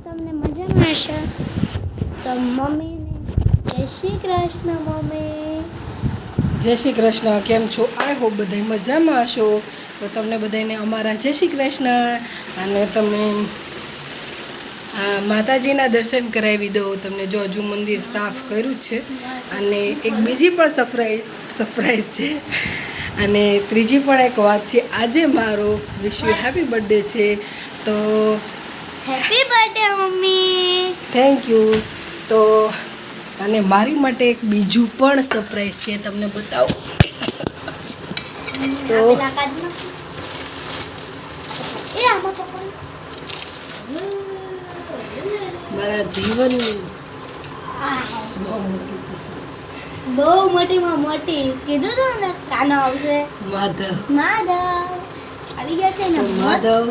તમને મજામાં હશે તો મમ્મીને જય શ્રી કૃષ્ણ. મમ્મી જય શ્રી કૃષ્ણ. કેમ છો? આઈ હોપ બધા મજામાં હશો. તો તમને બધાને અમારા જય શ્રી કૃષ્ણ. અને તમે માતાજીના દર્શન કરાવી દો તમને. જો હજુ મંદિર સાફ કર્યું જ છે. અને એક બીજી પણ સરપ્રાઈઝ છે. અને ત્રીજી પણ એક વાત છે, આજે મારો વિશ યુ હેપી બર્થડે છે. તો happy birthday mummy. Thank you. તો અને મારી માટે એક બીજું પણ સરપ્રાઈઝ છે, તમને બતાવું. તો મારા જીવનની બહુ મોટીમાં મોટી કીધું તું ને કાનો આવશે. માધવ આવી ગયા છે ને. માધવ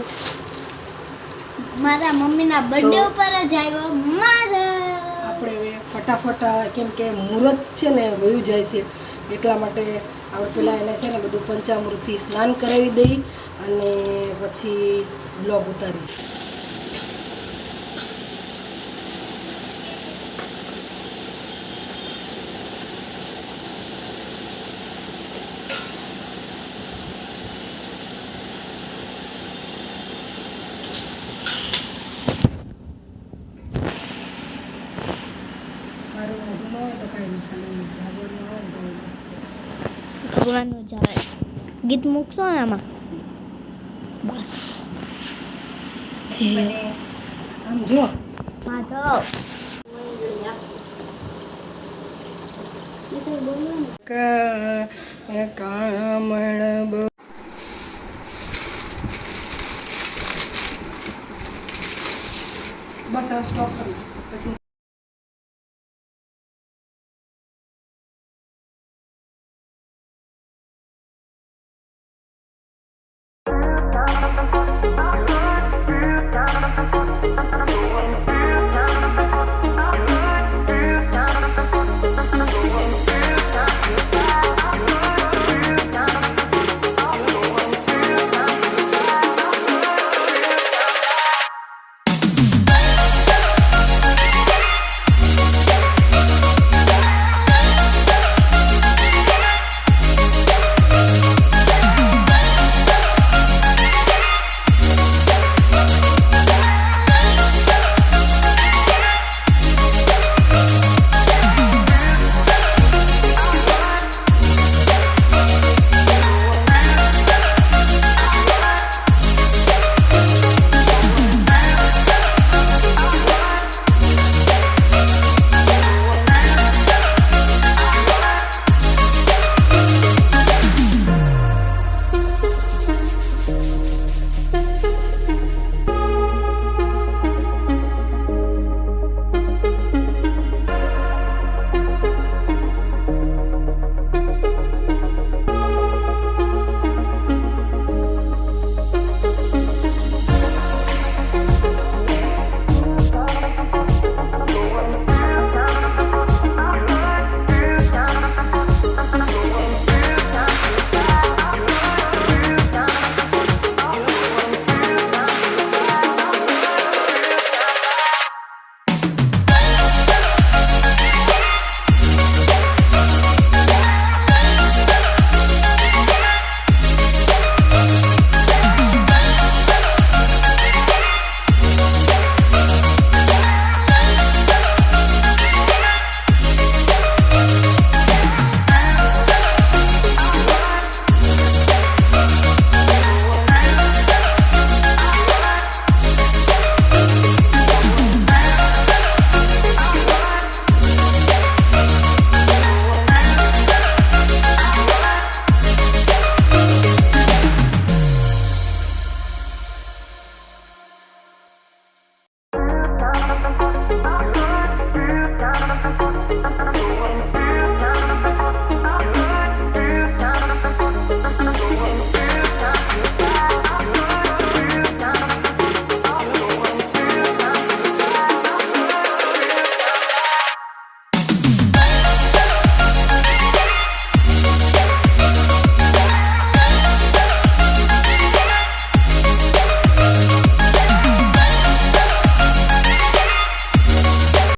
મારા મમ્મીના બર્થડે ઉપર જ આવ્યો માધવ. આપણે હવે ફટાફટ, કેમ કે મુહૂર્ત છે ને વયું જાય છે, એટલા માટે આપણે પહેલાં એને છે ને બધું પંચામૃતથી સ્નાન કરાવી દઈ અને પછી બ્લોગ ઉતારી. ભગવાનનું જાય ગીત મૂકશો ને આમાં બસ. આમ જો માધવ કામણ બસ હવે સ્ટોપ કરી પછી